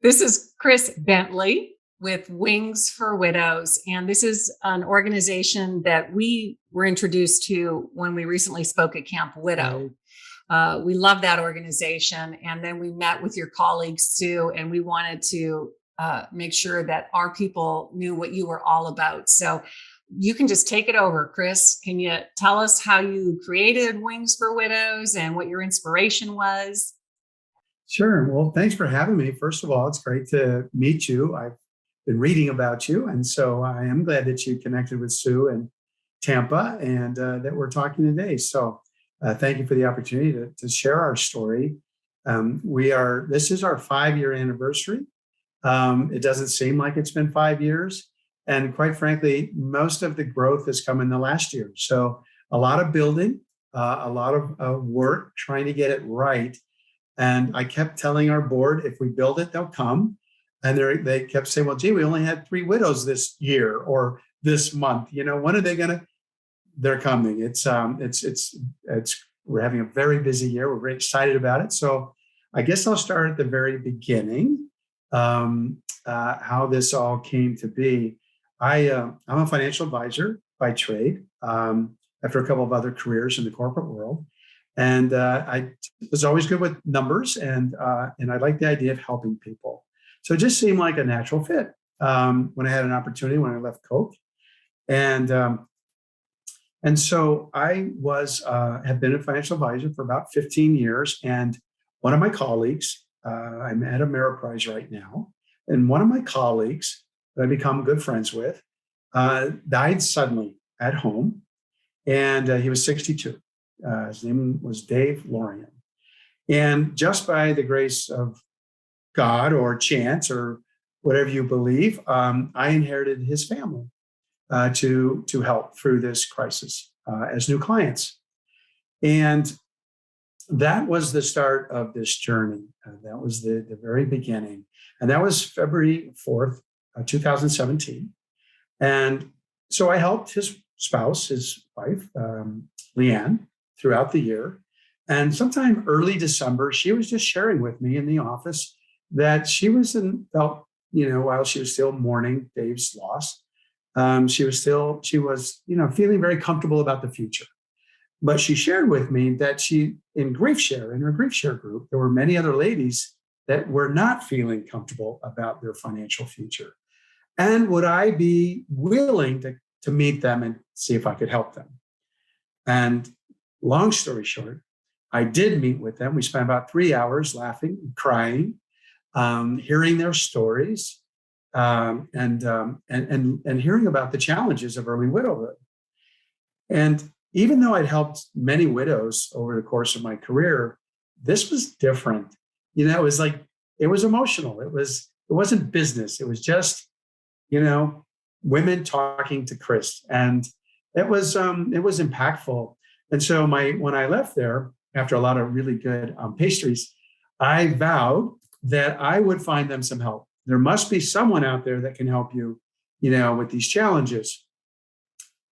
This is Chris Bentley with Wings for Widows. And this is an organization that we were introduced to when we recently spoke at Camp Widow. We love that organization. And then we met with your colleagues, Sue, and we wanted to make sure that our people knew what you were all about. So you can just take it over, Chris. Can you tell us how you created Wings for Widows and what your inspiration was? Sure. Well, thanks for having me. First of all, it's great to meet you. I've been reading about you, and so I am glad that you connected with Sue and Tampa, and that we're talking today. So, thank you for the opportunity to share our story. This is our 5-year anniversary. It doesn't seem like it's been 5 years, and quite frankly, most of the growth has come in the last year. So, a lot of building, a lot of work trying to get it right. And I kept telling our board, if we build it, they'll come. And they kept saying, well, gee, we only had 3 widows this year or this month. When are they going to? They're coming. We're having a very busy year. We're very excited about it. So I guess I'll start at the very beginning, how this all came to be. I'm a financial advisor by trade, after a couple of other careers in the corporate world. And I was always good with numbers, and I liked the idea of helping people. So it just seemed like a natural fit when I had an opportunity when I left Coke, and so I have been a financial advisor for about 15 years. And one of my colleagues, I'm at Ameriprise right now, and one of my colleagues that I become good friends with died suddenly at home, and he was 62. His name was Dave Lorian. And just by the grace of God or chance or whatever you believe, I inherited his family to help through this crisis as new clients. And that was the start of this journey. That was the very beginning. And that was February 4th, 2017. And so I helped his spouse, his wife, Leanne, throughout the year. And sometime early December, she was just sharing with me in the office that she felt, while she was still mourning Dave's loss, she was feeling very comfortable about the future. But she shared with me that in her grief share group, there were many other ladies that were not feeling comfortable about their financial future. And would I be willing to meet them and see if I could help them? And long story short, I did meet with them. We spent about 3 hours laughing, crying, hearing their stories, and hearing about the challenges of early widowhood. And even though I'd helped many widows over the course of my career, this was different. It was emotional. It wasn't business. It was just, women talking to Chris, and it was impactful. And so when I left there, after a lot of really good pastries, I vowed that I would find them some help. There must be someone out there that can help you, with these challenges.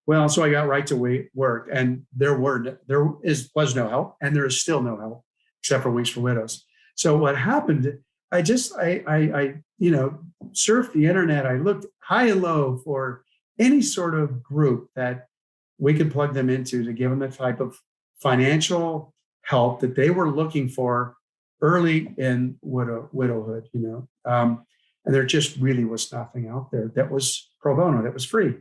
Well, so I got right to work, and there was no help, and there is still no help except for Wings for Widows. So what happened? I surfed the internet. I looked high and low for any sort of group that we could plug them into to give them the type of financial help that they were looking for early in widowhood, and there just really was nothing out there that was pro bono, that was free.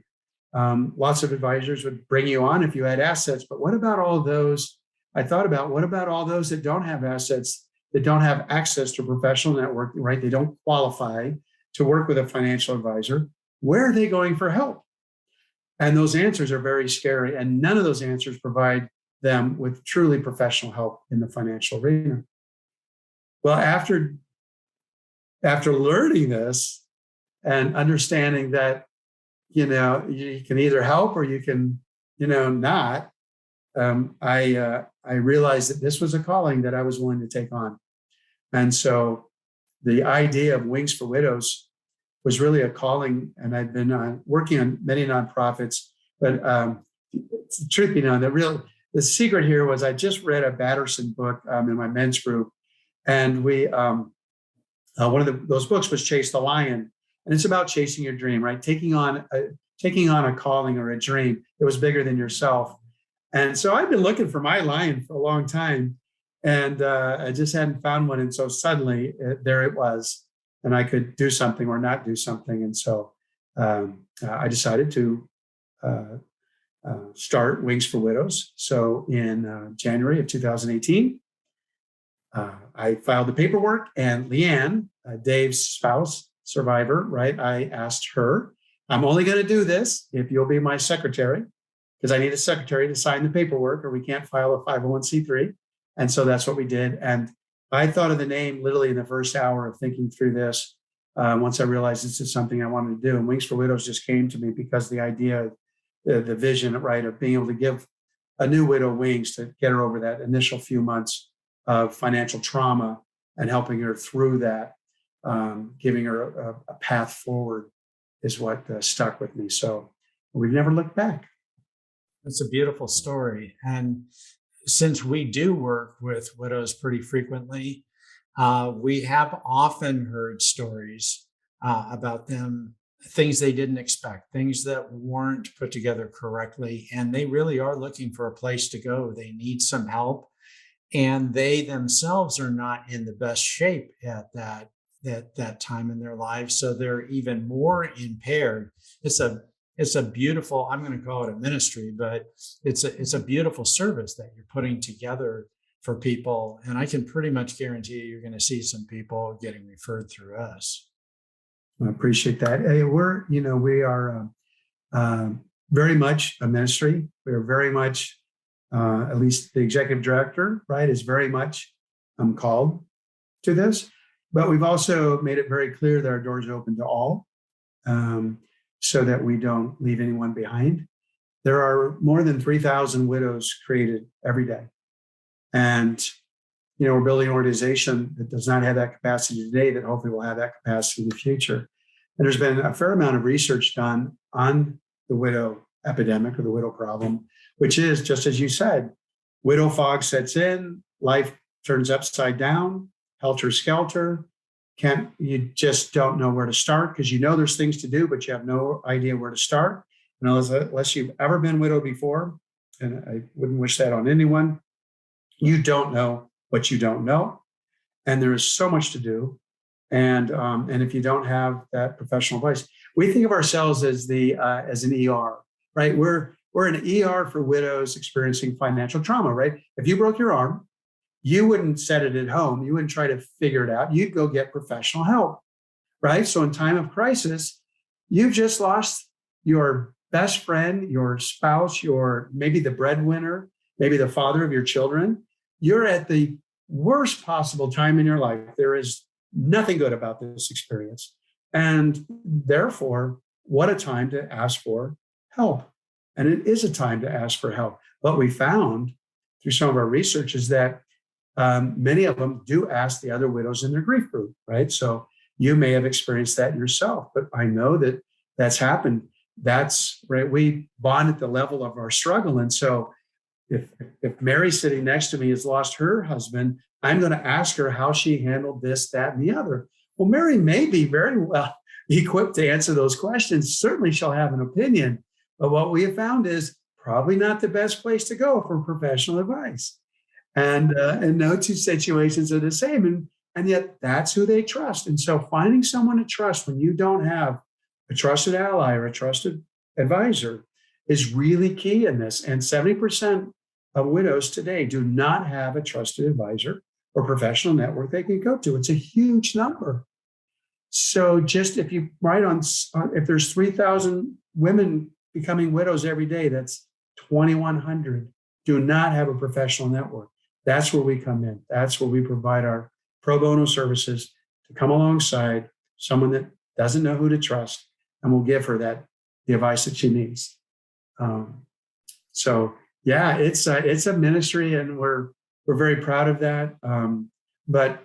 Lots of advisors would bring you on if you had assets, but what about all those? I thought about, what about all those that don't have assets, that don't have access to professional networking, right? They don't qualify to work with a financial advisor. Where are they going for help? And those answers are very scary, and none of those answers provide them with truly professional help in the financial arena. Well, after learning this and understanding that, you can either help or you can, not, I realized that this was a calling that I was willing to take on. And so the idea of Wings for Widows was really a calling, and I've been working on many nonprofits. But truth be known, the secret here was I just read a Batterson book in my men's group, and one of those books was Chase the Lion, and it's about chasing your dream, right? Taking on a calling or a dream that was bigger than yourself. And so I've been looking for my lion for a long time, and I just hadn't found one. And so suddenly there it was, and I could do something or not do something. And so I decided to start Wings for Widows. So in January of 2018, I filed the paperwork, and Leanne, Dave's spouse, survivor, right? I asked her, I'm only going to do this if you'll be my secretary, because I need a secretary to sign the paperwork or we can't file a 501c3. And so that's what we did. And I thought of the name literally in the first hour of thinking through this. Once I realized this is something I wanted to do, and Wings for Widows just came to me because the idea, the vision, right, of being able to give a new widow wings to get her over that initial few months of financial trauma and helping her through that, giving her a path forward is what stuck with me. So we've never looked back. It's a beautiful story. And since we do work with widows pretty frequently, we have often heard stories about them, things they didn't expect, things that weren't put together correctly. And they really are looking for a place to go. They need some help. And they themselves are not in the best shape at that time in their lives. So they're even more impaired. It's a beautiful, I'm going to call it a ministry, but it's a beautiful service that you're putting together for people. And I can pretty much guarantee you're going to see some people getting referred through us. I appreciate that. Hey, we are very much a ministry. We are very much, at least the executive director, right, is very much called to this. But we've also made it very clear that our doors are open to all, so that we don't leave anyone behind. There are more than 3,000 widows created every day. And, we're building an organization that does not have that capacity today, that hopefully will have that capacity in the future. And there's been a fair amount of research done on the widow epidemic or the widow problem, which is, just as you said, widow fog sets in, life turns upside down, helter skelter. You just don't know where to start, because there's things to do, but you have no idea where to start. And unless you've ever been widowed before, and I wouldn't wish that on anyone, you don't know what you don't know. And there is so much to do. And if you don't have that professional advice, we think of ourselves as as an ER, right? We're an ER for widows experiencing financial trauma, right? If you broke your arm, you wouldn't set it at home. You wouldn't try to figure it out. You'd go get professional help, right? So in time of crisis, you've just lost your best friend, your spouse, maybe the breadwinner, maybe the father of your children. You're at the worst possible time in your life. There is nothing good about this experience. And therefore, what a time to ask for help. And it is a time to ask for help. What we found through some of our research is that many of them do ask the other widows in their grief group, right? So you may have experienced that yourself, but I know that that's happened. That's right. We bond at the level of our struggle. And so if Mary sitting next to me has lost her husband, I'm going to ask her how she handled this, that, and the other. Well, Mary may be very well equipped to answer those questions. Certainly she'll have an opinion. But what we have found is probably not the best place to go for professional advice. And no two situations are the same. And yet that's who they trust. And so finding someone to trust when you don't have a trusted ally or a trusted advisor is really key in this. And 70% of widows today do not have a trusted advisor or professional network they can go to. It's a huge number. So just if there's 3,000 women becoming widows every day, that's 2,100 do not have a professional network. That's where we come in. That's where we provide our pro bono services to come alongside someone that doesn't know who to trust, and we'll give her the advice that she needs. So yeah, it's a ministry, and we're very proud of that. But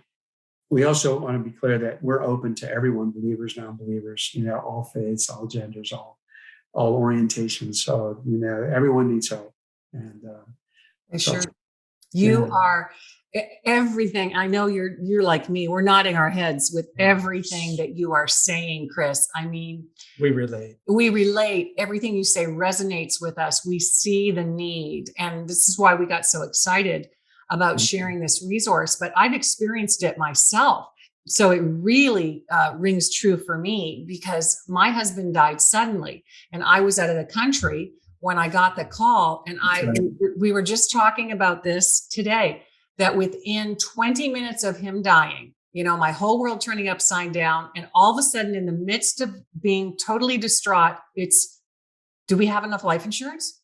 we also want to be clear that we're open to everyone, believers, non-believers, all faiths, all genders, all orientations. So everyone needs help, and sure. You are everything. I know you're like me. We're nodding our heads with everything that you are saying, Chris. I mean, We relate. we relate. Everything you say resonates with us. We see the need. And this is why we got so excited about sharing this resource. But I've experienced it myself. So it really rings true for me, because my husband died suddenly and I was out of the country when I got the call. And we were just talking about this today, that within 20 minutes of him dying, my whole world turning upside down, and all of a sudden, in the midst of being totally distraught, it's, do we have enough life insurance?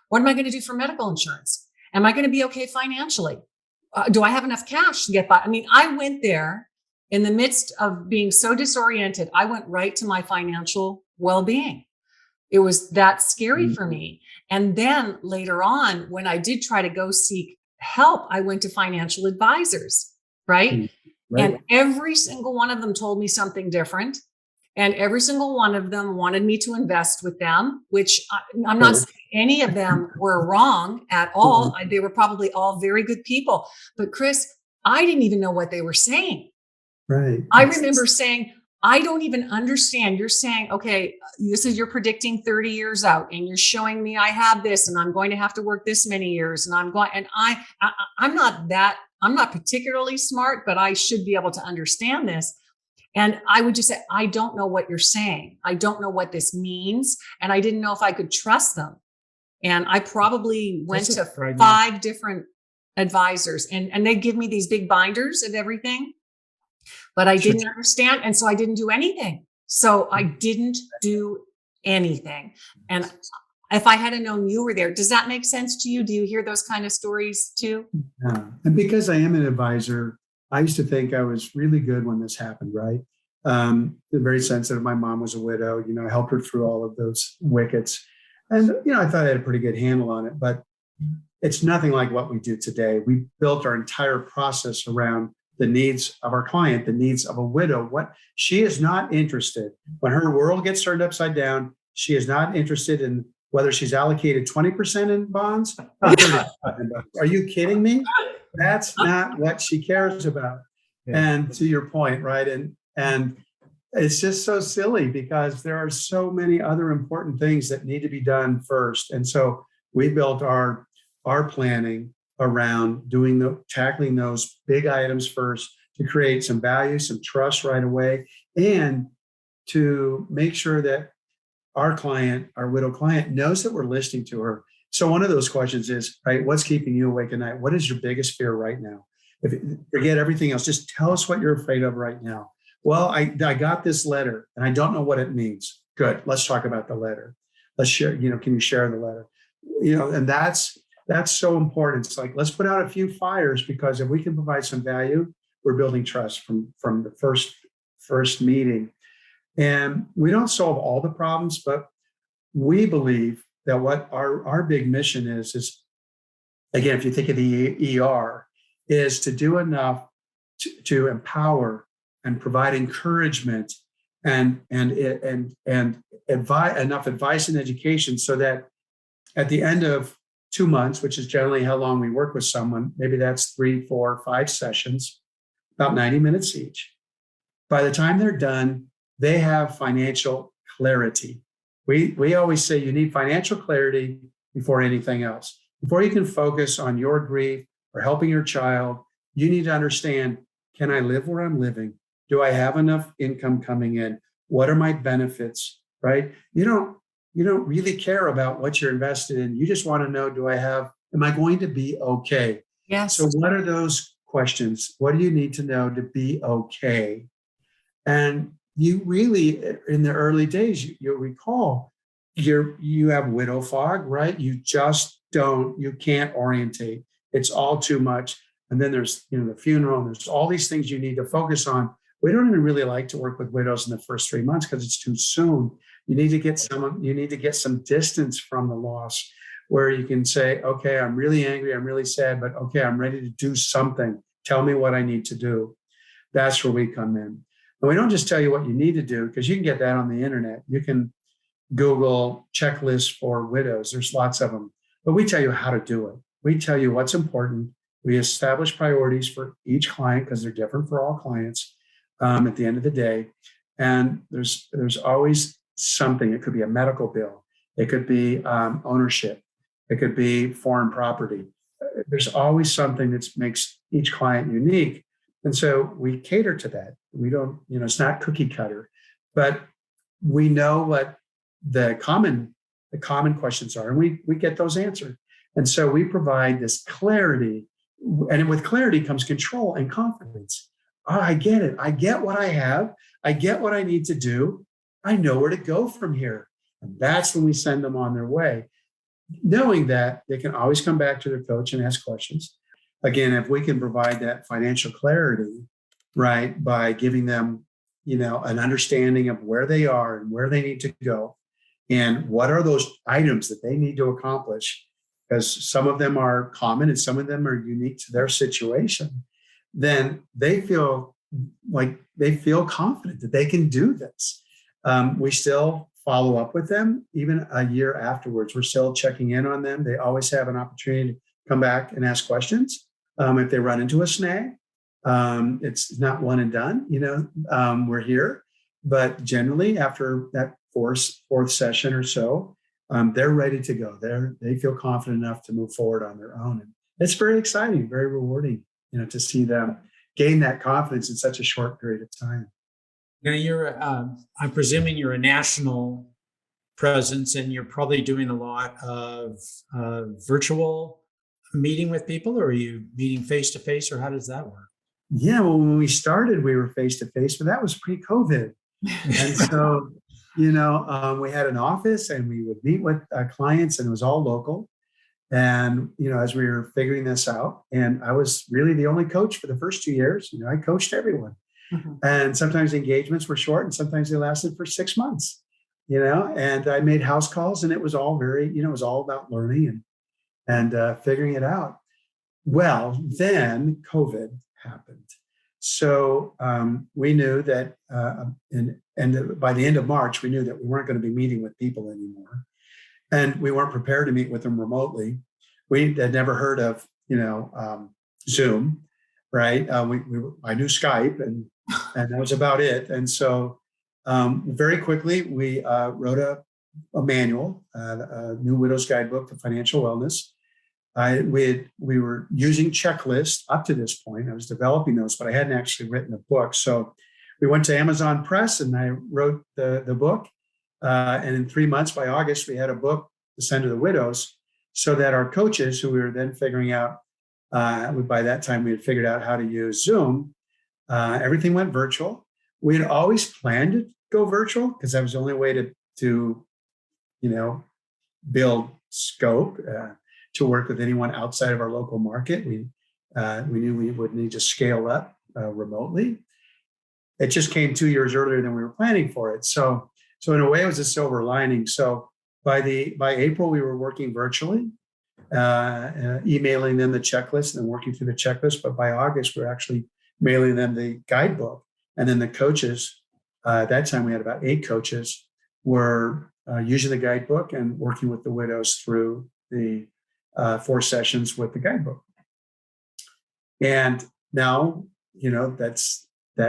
What am I going to do for medical insurance? Am I going to be okay financially? Do I have enough cash to get by? I mean, I went there in the midst of being so disoriented. I went right to my financial well-being. It was that scary for me. And then later on, when I did try to go seek help, I went to financial advisors, right? And every single one of them told me something different. And every single one of them wanted me to invest with them, which I'm not saying any of them were wrong at all. They were probably all very good people. But Chris, I didn't even know what they were saying. Right. I remember saying, I don't even understand. You're saying, okay, you're predicting 30 years out, and you're showing me I have this, and I'm going to have to work this many years, and I'm not particularly smart, but I should be able to understand this. And I would just say, I don't know what you're saying. I don't know what this means. And I didn't know if I could trust them. And I probably went to 5 different advisors, and they give me these big binders of everything, but I didn't understand. And so I didn't do anything. So I didn't do anything. And if I hadn't known you were there, does that make sense to you? Do you hear those kind of stories too? Yeah. And because I am an advisor, I used to think I was really good when this happened, right? Very sensitive. My mom was a widow, I helped her through all of those wickets. And, I thought I had a pretty good handle on it, but it's nothing like what we do today. We built our entire process around the needs of our client, the needs of a widow. What she is not interested, when her world gets turned upside down, she is not interested in whether she's allocated 20% in bonds or 30% in bonds. Are you kidding me? That's not what she cares about. Yeah. And to your point, right? And it's just so silly, because there are so many other important things that need to be done first. And so we built our planning around tackling those big items first, to create some value, some trust right away, and to make sure that our client, our widow client, knows that we're listening to her. So one of those questions is, right, what's keeping you awake at night? What is your biggest fear right now? Forget everything else. Just tell us what you're afraid of right now. Well, I got this letter and I don't know what it means. Good. Let's talk about the letter. Let's share, can you share the letter? And that's so important. It's like, let's put out a few fires, because if we can provide some value, we're building trust from the first meeting. And we don't solve all the problems, but we believe that what our big mission is, again, if you think of the ER, is to do enough to empower and provide encouragement and enough advice and education, so that at the end of 2 months, which is generally how long we work with someone, maybe that's 3, 4, 5 sessions, about 90 minutes each. By the time they're done, they have financial clarity. We always say you need financial clarity before anything else. Before you can focus on your grief or helping your child, you need to understand, can I live where I'm living? Do I have enough income coming in? What are my benefits, right? You don't really care about what you're invested in. You just want to know, am I going to be okay? Yes. So what are those questions? What do you need to know to be okay? And you really, in the early days, you'll recall, you have widow fog, right? You can't orientate. It's all too much. And then there's, the funeral, and there's all these things you need to focus on. We don't even really like to work with widows in the first 3 months, because it's too soon. You need to get some distance from the loss, where you can say, okay, I'm really angry, I'm really sad, but okay, I'm ready to do something. Tell me what I need to do. That's where we come in. And we don't just tell you what you need to do, because you can get that on the internet. You can Google checklists for widows. There's lots of them. But we tell you how to do it. We tell you what's important. We establish priorities for each client because they're different for all clients at the end of the day. And there's always something. It could be a medical bill. It could be ownership. It could be foreign property. There's always something that makes each client unique. And so we cater to that. We don't, it's not cookie cutter, but we know what the common questions are, and we get those answered. And so we provide this clarity, and with clarity comes control and confidence. Oh, I get it. I get what I have. I get what I need to do. I know where to go from here. And that's when we send them on their way, knowing that they can always come back to their coach and ask questions. Again, if we can provide that financial clarity, right, by giving them, an understanding of where they are and where they need to go, and what are those items that they need to accomplish, because some of them are common and some of them are unique to their situation, then they feel confident that they can do this. We still follow up with them even a year afterwards. We're still checking in on them. They always have an opportunity to come back and ask questions. If they run into a snag, it's not one and done. We're here, but generally after that fourth session or so, they're ready to go. They feel confident enough to move forward on their own. And it's very exciting, very rewarding, to see them gain that confidence in such a short period of time. Now I'm presuming you're a national presence, and you're probably doing a lot of virtual meeting with people, or are you meeting face to face, or how does that work? Yeah, well, when we started, we were face to face, but that was pre-COVID. And so, we had an office and we would meet with clients, and it was all local. And, as we were figuring this out, and I was really the only coach for the first 2 years, I coached everyone. Mm-hmm. And sometimes engagements were short and sometimes they lasted for 6 months, and I made house calls, and it was all very, it was all about learning and figuring it out. Well, then COVID happened. So we knew that, and by the end of March, we knew that we weren't going to be meeting with people anymore. And we weren't prepared to meet with them remotely. We had never heard of, Zoom, right? I knew Skype, and that was about it. And so very quickly, we wrote a manual, a new Widow's Guidebook to Financial Wellness. We were using checklists up to this point. I was developing those, but I hadn't actually written a book. So we went to Amazon Press, and I wrote the book. And in 3 months, by August, we had a book to send to the widows, so that our coaches, who we were then figuring out, by that time we had figured out how to use Zoom, everything went virtual. We had always planned to go virtual because that was the only way to build scope, to work with anyone outside of our local market. We knew we would need to scale up remotely. It just came 2 years earlier than we were planning for it. So in a way, it was a silver lining. So by April, we were working virtually, emailing them the checklist and working through the checklist. But by August, we were actually mailing them the guidebook. And then the coaches, at that time, we had about 8 coaches, were using the guidebook and working with the widows through the 4 sessions with the guidebook. And now, that's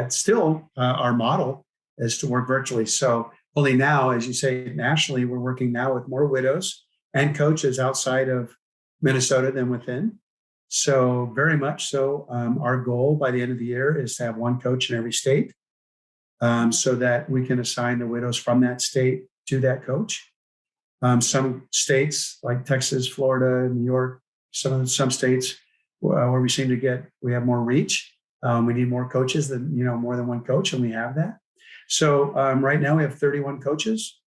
still our model, is to work virtually. So only now, as you say, nationally, we're working now with more widows and coaches outside of Minnesota than within. So very much so, our goal by the end of the year is to have 1 coach in every state, so that we can assign the widows from that state to that coach. Some states like Texas, Florida, New York, some states where we have more reach. We need more coaches more than 1 coach, and we have that. So right now we have 31 coaches,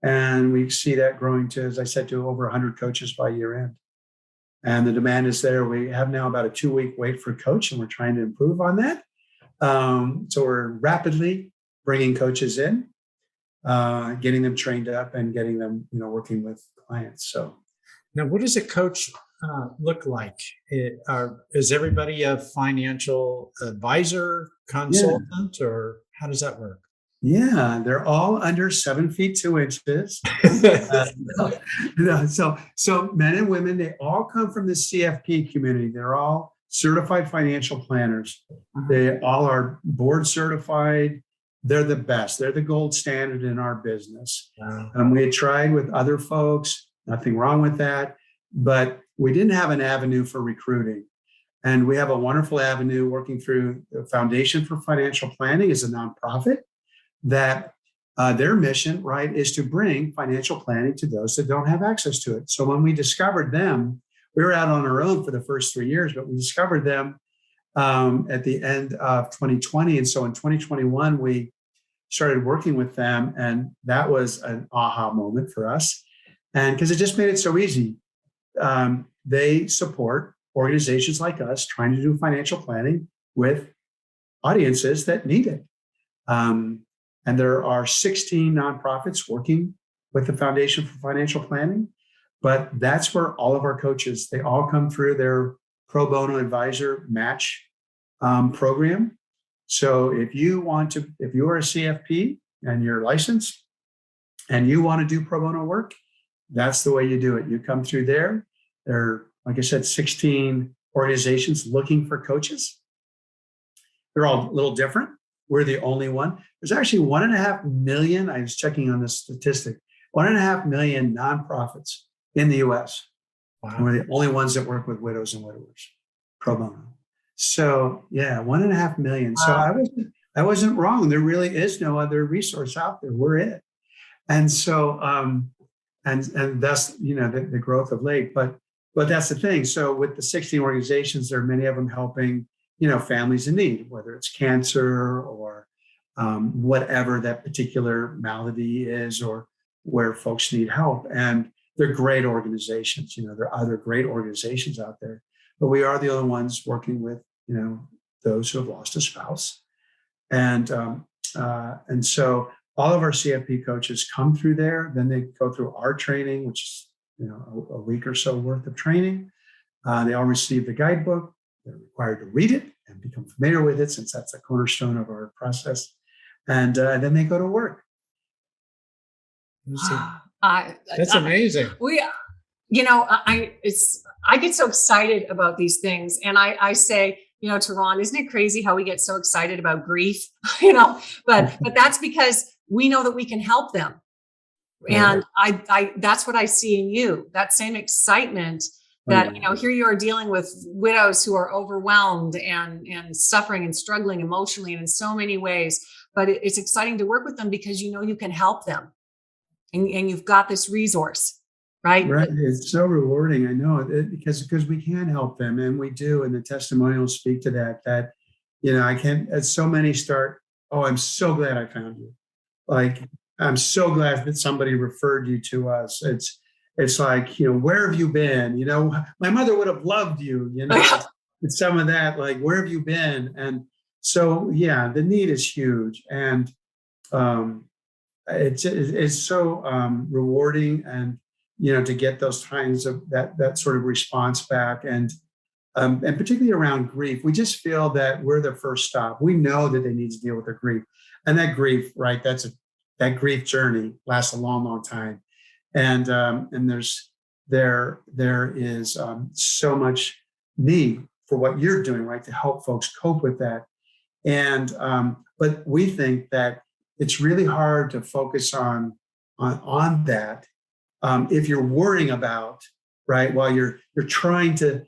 and we see that growing to, as I said, to over 100 coaches by year end. And the demand is there. We have now about a 2-week wait for coach, and we're trying to improve on that. So we're rapidly bringing coaches in, getting them trained up, and getting them, working with clients. So now, what does a coach look like? Is everybody a financial advisor, consultant, or how does that work? Yeah, they're all under 7 feet 2 inches. So men and women, they all come from the CFP community. They're all certified financial planners. Uh-huh. They all are board certified. They're the best. They're the gold standard in our business. Wow. We had tried with other folks, nothing wrong with that, but we didn't have an avenue for recruiting. And we have a wonderful avenue working through the Foundation for Financial Planning is a nonprofit that their mission, right, is to bring financial planning to those that don't have access to it. So when we discovered them, we were out on our own for the first 3 years, but we discovered them at the end of 2020. And so in 2021, we started working with them, and that was an aha moment for us. And because it just made it so easy. They support organizations like us trying to do financial planning with audiences that need it. And there are 16 nonprofits working with the Foundation for Financial Planning, but that's where all of our coaches, they all come through their pro bono advisor match program. So if you're a CFP and you're licensed and you want to do pro bono work, that's the way you do it. You come through there. There are, like I said, 16 organizations looking for coaches. They're all a little different. We're the only one. There's actually 1.5 million, I was checking on this statistic, 1.5 million nonprofits in the US. Wow. And we're the only ones that work with widows and widowers pro bono. So yeah, 1.5 million. Wow. So I wasn't wrong. There really is no other resource out there. We're it. And so, and that's, the growth of late, but that's the thing. So with the 16 organizations, there are many of them helping, families in need, whether it's cancer or whatever that particular malady is, or where folks need help. And they're great organizations. There are other great organizations out there, but we are the only ones working with, those who have lost a spouse. And so all of our CFP coaches come through there. Then they go through our training, which is, a week or so worth of training. They all receive the guidebook. They're required to read it and become familiar with it, since that's a cornerstone of our process. And then they go to work. That's amazing. I get so excited about these things, and I say, to Ron, isn't it crazy how we get so excited about grief? But that's because we know that we can help them. And I that's what I see in you, that same excitement that, here you are dealing with widows who are overwhelmed and suffering and struggling emotionally and in so many ways. But it's exciting to work with them because you can help them, and you've got this resource, right? Right. It's so rewarding. I know it, because we can help them, and we do. And the testimonials speak to that, I can't, as so many start, oh, I'm so glad I found you. Like, I'm so glad that somebody referred you to us. It's like, where have you been? My mother would have loved you, It's some of that, like, where have you been? And so, yeah, the need is huge. And it's so rewarding, and, to get those kinds of that sort of response back. And particularly around grief, we just feel that we're the first stop. We know that they need to deal with their grief, and that grief, right? That grief journey lasts a long, long time. And there is so much need for what you're doing, right, to help folks cope with that. And but we think that it's really hard to focus on that if you're worrying about, right, while you're trying to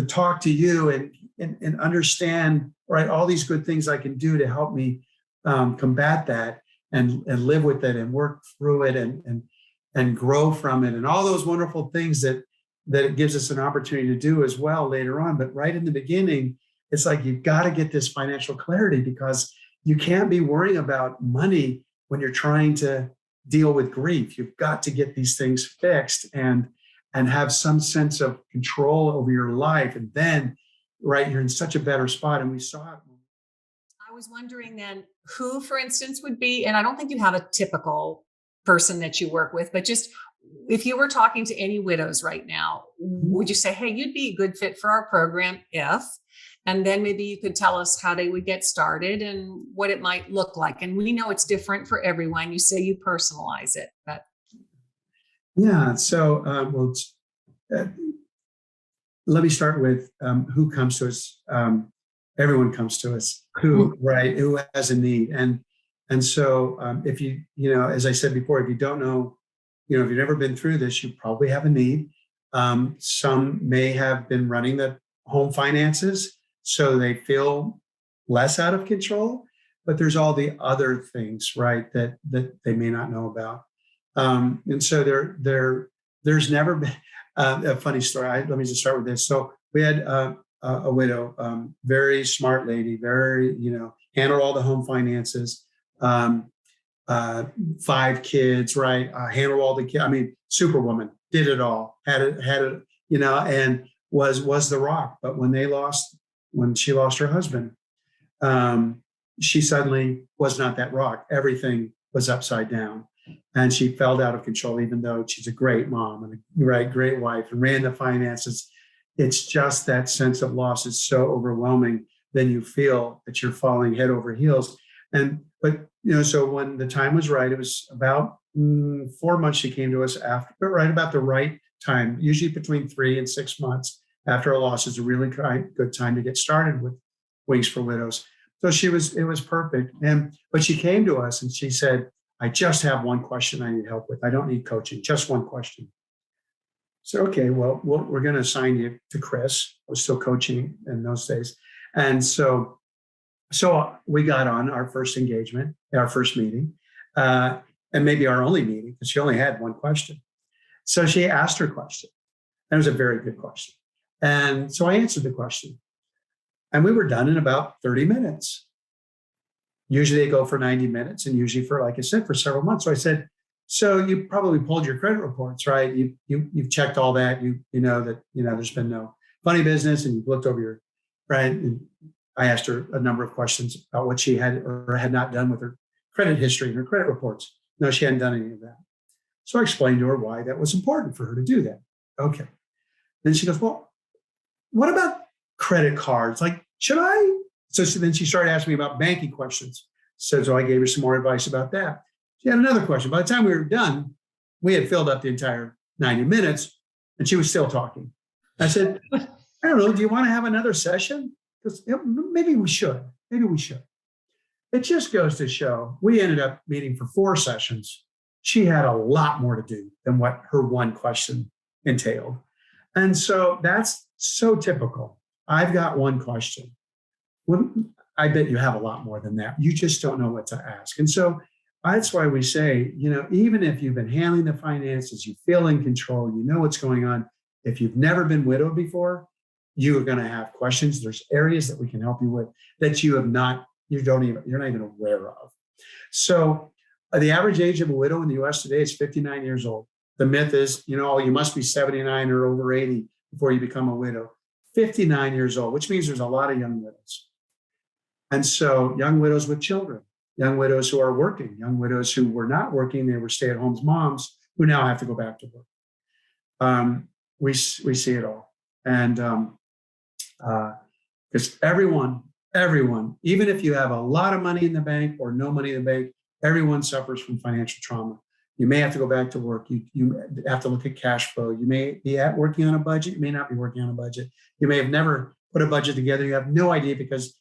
talk to you and understand, right, all these good things I can do to help me combat that and live with it and work through it and grow from it, and all those wonderful things that it gives us an opportunity to do as well later on. But right in the beginning, it's like, you've got to get this financial clarity, because you can't be worrying about money when you're trying to deal with grief. You've got to get these things fixed and have some sense of control over your life. And then, right, you're in such a better spot. And we saw it. I was wondering then, who, for instance, would be, and I don't think you have a typical person that you work with, but just if you were talking to any widows right now, would you say, hey, you'd be a good fit for our program if, and then maybe you could tell us how they would get started and what it might look like. And we know it's different for everyone. You say you personalize it, but. Yeah. So, let me start with who comes to us. Everyone comes to us who has a need. And so if as I said before, if you don't know, if you've never been through this, you probably have a need. Some may have been running the home finances, so they feel less out of control, but there's all the other things, right, that they may not know about. And so there's never been a funny story. Let me just start with this. So we had a widow, very smart lady, very, handled all the home finances, 5 kids, right? Handled all the kids. I mean, superwoman, did it all, had it, and was the rock. But when she lost her husband, she suddenly was not that rock. Everything was upside down. And she felt out of control, even though she's a great mom and a great wife and ran the finances. It's just that sense of loss is so overwhelming. Then you feel that you're falling head over heels. But so when the time was right, it was about 4 months she came to us after, but right about the right time, usually between 3 and 6 months after a loss is a really good time to get started with Wings for Widows. So it was perfect. But she came to us and she said, I just have one question I need help with. I don't need coaching, just one question. So, okay, well, we're going to assign you to Chris. I was still coaching in those days. And so we got on our first engagement, our first meeting, and maybe our only meeting, because she only had one question. So she asked her question. And it was a very good question. And so I answered the question. And we were done in about 30 minutes. Usually they go for 90 minutes and usually for, like I said, for several months. So I said, so you probably pulled your credit reports, right? You've checked all that. You know that, there's been no funny business and you've looked over your, right? And I asked her a number of questions about what she had or had not done with her credit history and her credit reports. No, she hadn't done any of that. So I explained to her why that was important for her to do that. Okay. Then she goes, well, what about credit cards? Like, should I? So then she started asking me about banking questions. So I gave her some more advice about that. She had another question. By the time we were done, we had filled up the entire 90 minutes and she was still talking. I said, I don't know, do you want to have another session? Because maybe we should. Maybe we should. It just goes to show we ended up meeting for 4 sessions. She had a lot more to do than what her one question entailed. And so that's so typical. I've got one question. Well, I bet you have a lot more than that. You just don't know what to ask. And so that's why we say, even if you've been handling the finances, you feel in control, you know what's going on. If you've never been widowed before, you are going to have questions. There's areas that we can help you with that you're not even aware of. So the average age of a widow in the US today is 59 years old. The myth is, you must be 79 or over 80 before you become a widow. 59 years old, which means there's a lot of young widows. And so young widows with children, young widows who are working, young widows who were not working, they were stay-at-home moms who now have to go back to work. We see it all. And because everyone, even if you have a lot of money in the bank or no money in the bank, everyone suffers from financial trauma. You may have to go back to work. You have to look at cash flow. You may be working on a budget. You may not be working on a budget. You may have never put a budget together. You have no idea because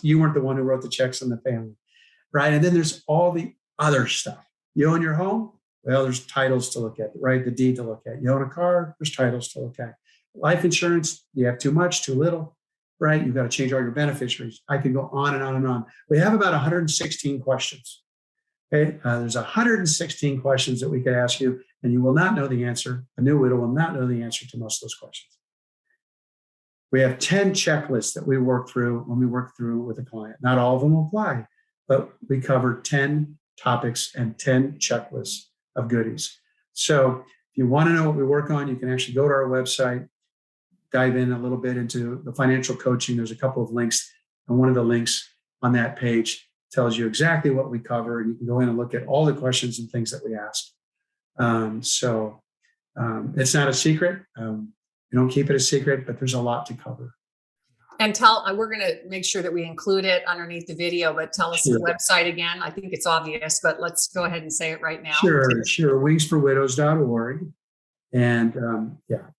you weren't the one who wrote the checks in the family, right? And then there's all the other stuff. You own your home? Well, there's titles to look at, right? The deed to look at. You own a car? There's titles to look at. Life insurance, you have too much, too little, right? You've got to change all your beneficiaries. I could go on and on and on. We have about 116 questions. Okay, there's 116 questions that we could ask you, and you will not know the answer. A new widow will not know the answer to most of those questions. We have 10 checklists that we work through when we work through with a client. Not all of them apply, but we cover 10 topics and 10 checklists of goodies. So if you want to know what we work on, you can actually go to our website, dive in a little bit into the financial coaching. There's a couple of links, and one of the links on that page tells you exactly what we cover. And you can go in and look at all the questions and things that we ask. It's not a secret. We don't keep it a secret, but there's a lot to cover. And we're going to make sure that we include it underneath the video, but tell us the website again. I think it's obvious, but let's go ahead and say it right now. Sure. Wingsforwidows.org. And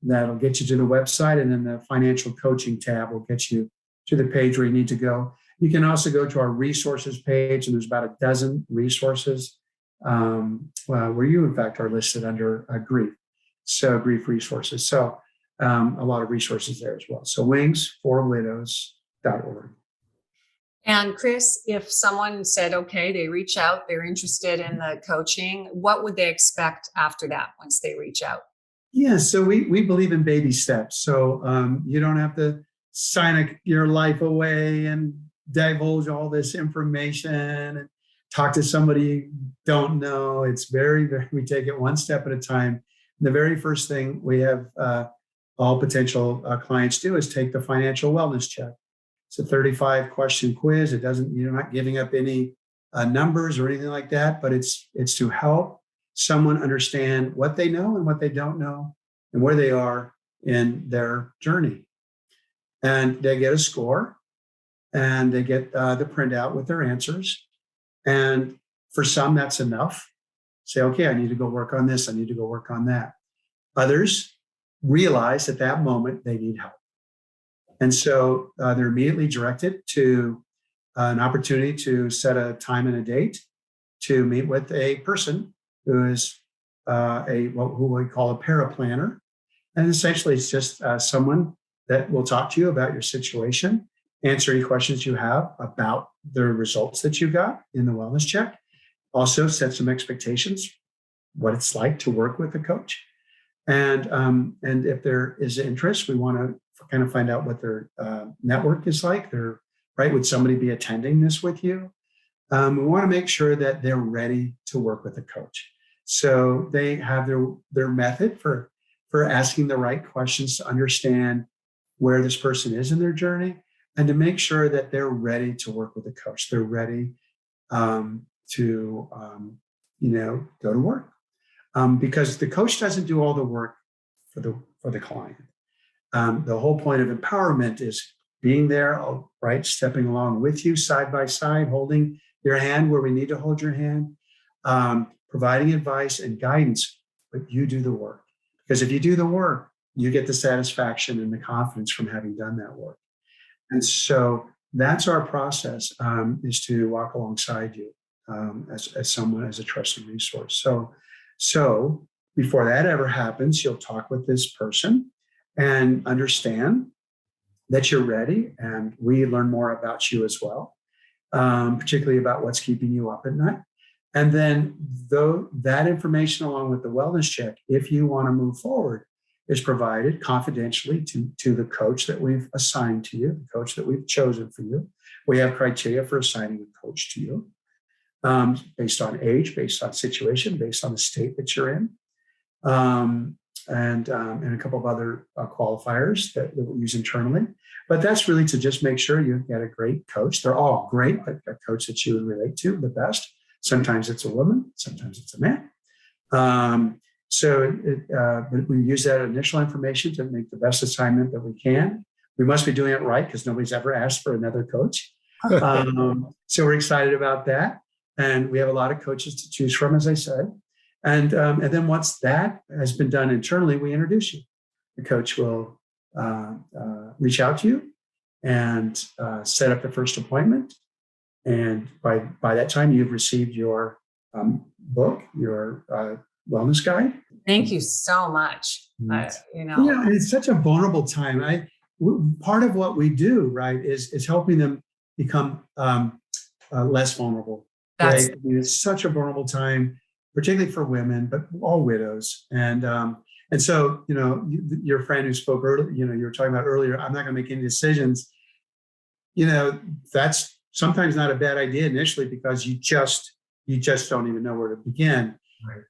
that'll get you to the website, and then the financial coaching tab will get you to the page where you need to go. You can also go to our resources page, and there's about a dozen resources where you, in fact, are listed under grief. So grief resources. So a lot of resources there as well. So wingsforwidows.org. And Chris, if someone said, okay, they reach out, they're interested in the coaching, what would they expect after that once they reach out? Yeah, so we believe in baby steps. So you don't have to sign your life away and divulge all this information and talk to somebody you don't know. It's we take it one step at a time. The very first thing we have all potential clients do is take the financial wellness check. It's a 35-question quiz. You're not giving up any numbers or anything like that, but it's to help someone understand what they know and what they don't know and where they are in their journey. And they get a score, and they get the printout with their answers. And for some, that's enough. Say, okay, I need to go work on this. I need to go work on that. Others realize at that moment they need help. And so they're immediately directed to an opportunity to set a time and a date to meet with a person who is who we call a paraplanner. And essentially, it's just someone that will talk to you about your situation, answer any questions you have about the results that you got in the wellness check. Also set some expectations, what it's like to work with a coach. And if there is interest, we want to kind of find out what their network is like. Would somebody be attending this with you? We want to make sure that they're ready to work with a coach. So they have their method for asking the right questions to understand where this person is in their journey, and to make sure that they're ready to work with a coach. They're ready to go to work. Because the coach doesn't do all the work for the client. The whole point of empowerment is being there, right, stepping along with you side by side, holding your hand where we need to hold your hand, providing advice and guidance, but you do the work. Because if you do the work, you get the satisfaction and the confidence from having done that work. And so that's our process, is to walk alongside you as someone, as a trusted resource. So before that ever happens, you'll talk with this person and understand that you're ready. And we learn more about you as well, particularly about what's keeping you up at night. And then that information, along with the wellness check, if you want to move forward, is provided confidentially to the coach that we've assigned to you, the coach that we've chosen for you. We have criteria for assigning a coach to you, based on age, based on situation, based on the state that you're in, and a couple of other qualifiers that we use internally. But that's really to just make sure you get a great coach. They're all great, but a coach that you would relate to the best. Sometimes it's a woman, sometimes it's a man. But we use that initial information to make the best assignment that we can. We must be doing it right, because nobody's ever asked for another coach. So we're excited about that. And we have a lot of coaches to choose from, as I said. And then once that has been done internally, we introduce you. The coach will reach out to you and set up the first appointment. And by that time, you've received your book, your wellness guide. Thank you so much. It's such a vulnerable time. Part of what we do, right, is helping them become less vulnerable. Right? It's such a vulnerable time, particularly for women, but all widows. And so, your friend who spoke earlier, you were talking about earlier, I'm not going to make any decisions. That's sometimes not a bad idea initially, because you just don't even know where to begin. Right.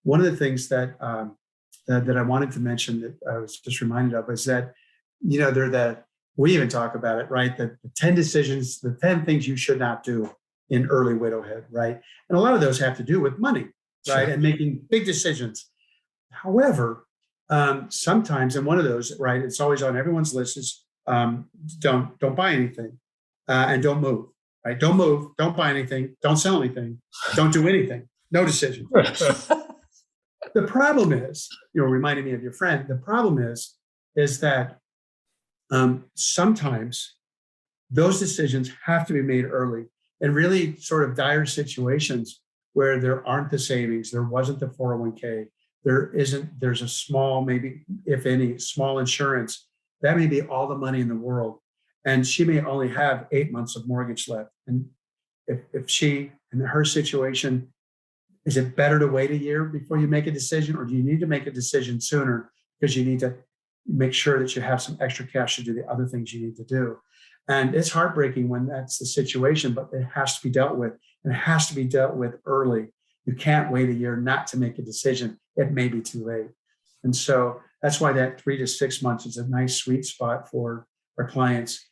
One of the things that I wanted to mention that I was just reminded of is that, we even talk about it, right? The 10 decisions, the 10 things you should not do in early widowhood, right? And a lot of those have to do with money, right? Sure. And making big decisions. However, sometimes, and one of those, right, it's always on everyone's list, is don't buy anything and don't move, right? Don't move, don't buy anything, don't sell anything, don't do anything, no decision. The problem is, reminding me of your friend, the problem is that sometimes those decisions have to be made early, and really sort of dire situations where there aren't the savings, there wasn't the 401k, there's a small, maybe if any, small insurance, that may be all the money in the world. And she may only have 8 months of mortgage left. And if she, in her situation, is it better to wait a year before you make a decision, or do you need to make a decision sooner because you need to make sure that you have some extra cash to do the other things you need to do? And it's heartbreaking when that's the situation, but it has to be dealt with, and it has to be dealt with early. You can't wait a year not to make a decision. It may be too late. And so that's why that 3 to 6 months is a nice sweet spot for our clients,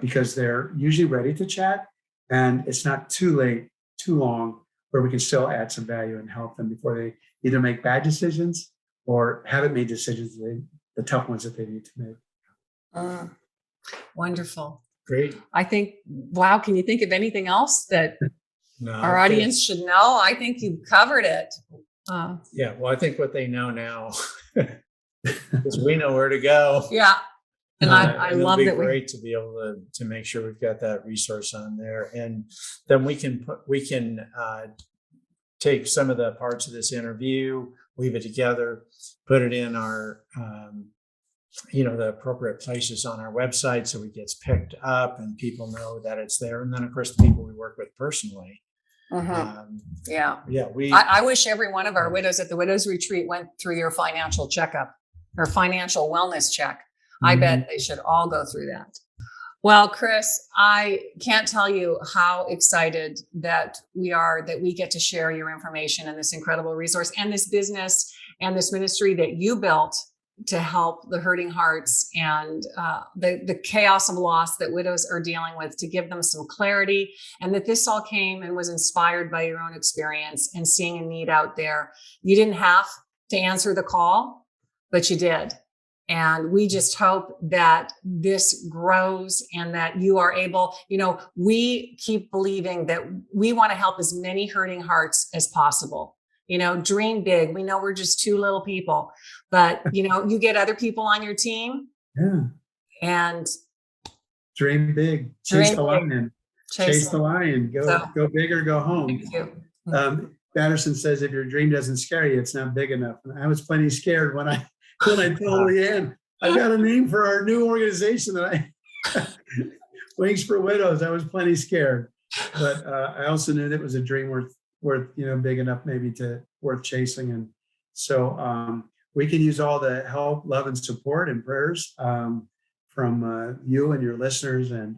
because they're usually ready to chat, and it's not too late, too long, where we can still add some value and help them before they either make bad decisions or haven't made decisions, the tough ones that they need to make. Wonderful. Great. I think, wow, can you think of anything else that No, our audience should know? I think you covered it. Yeah, well, I think what they know now is we know where to go. Yeah. And I it'll love be that great to be able to make sure we've got that resource on there, and then we can take some of the parts of this interview, weave it together, put it in our the appropriate places on our website so it gets picked up and people know that it's there. And then of course the people we work with personally. Yeah. I wish every one of our widows at the Widows Retreat went through your financial checkup or financial wellness check. I bet they should all go through that. Well, Chris, I can't tell you how excited that we are that we get to share your information and this incredible resource and this business and this ministry that you built to help the hurting hearts and the chaos of loss that widows are dealing with, to give them some clarity, and that this all came and was inspired by your own experience and seeing a need out there. You didn't have to answer the call, but you did. And we just hope that this grows and that you are able, we keep believing that we want to help as many hurting hearts as possible. Dream big. We know we're just two little people, but you get other people on your team. Yeah. And dream big. Chase the lion. Chase the lion. Go big or go home. Thank you. Patterson says if your dream doesn't scare you, it's not big enough. And I was plenty scared when I told Leanne, I've got a name for our new organization that Wings for Widows. I was plenty scared, but I also knew that it was a dream worth big enough maybe to worth chasing. And so we can use all the help, love, and support and prayers from you and your listeners and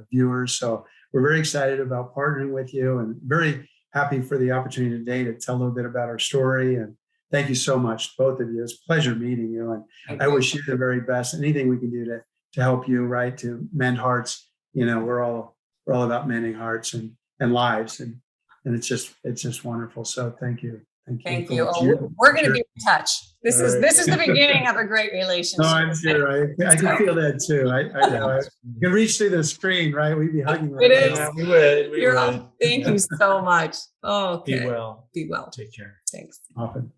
viewers. So we're very excited about partnering with you, and very happy for the opportunity today to tell a little bit about our story. And thank you so much, both of you. It's a pleasure meeting you. And I wish you the very best. Anything we can do to help you, right, to mend hearts. We're all about mending hearts and lives. And it's just wonderful. So thank you. Thank you. We're going to be in touch. This is the beginning of a great relationship. No, I'm sure. I can feel that too. I know. You can reach through the screen, right? We'd be hugging. It is. Yeah, we would. Thank you so much. Oh, okay. Be well. Be well. Take care. Thanks. Awesome.